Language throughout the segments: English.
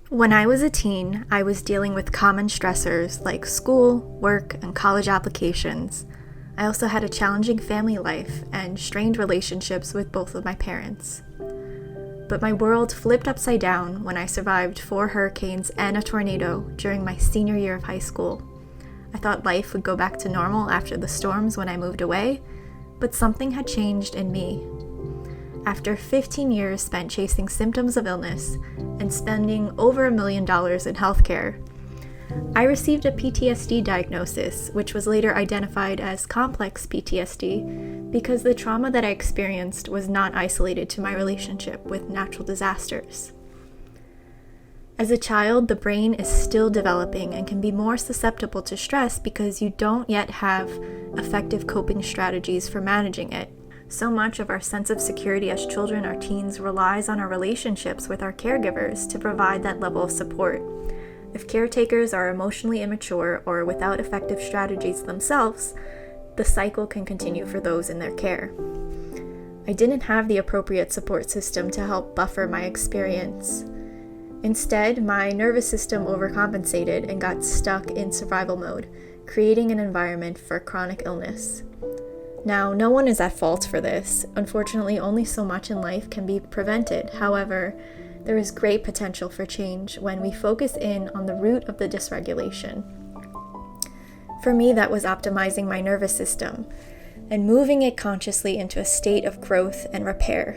When I was a teen, I was dealing with common stressors like school, work, and college applications. I also had a challenging family life and strained relationships with both of my parents. But my world flipped upside down when I survived 4 hurricanes and a tornado during my senior year of high school. I thought life would go back to normal after the storms when I moved away, but something had changed in me. After 15 years spent chasing symptoms of illness and spending over $1 million in healthcare, I received a PTSD diagnosis, which was later identified as Complex PTSD because the trauma that I experienced was not isolated to my relationship with natural disasters. As a child, the brain is still developing and can be more susceptible to stress because you don't yet have effective coping strategies for managing it. So much of our sense of security as children or teens relies on our relationships with our caregivers to provide that level of support. If caretakers are emotionally immature or without effective strategies themselves, the cycle can continue for those in their care. I didn't have the appropriate support system to help buffer my experience. Instead, my nervous system overcompensated and got stuck in survival mode, creating an environment for chronic illness. Now, no one is at fault for this. Unfortunately, only so much in life can be prevented. However, there is great potential for change when we focus in on the root of the dysregulation. For me, that was optimizing my nervous system and moving it consciously into a state of growth and repair.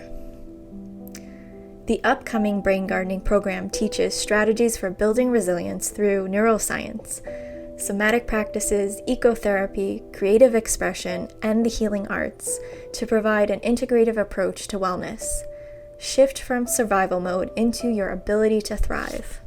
The upcoming Brain Gardening program teaches strategies for building resilience through neuroscience, somatic practices, ecotherapy, creative expression, and the healing arts to provide an integrative approach to wellness. Shift from survival mode into your ability to thrive.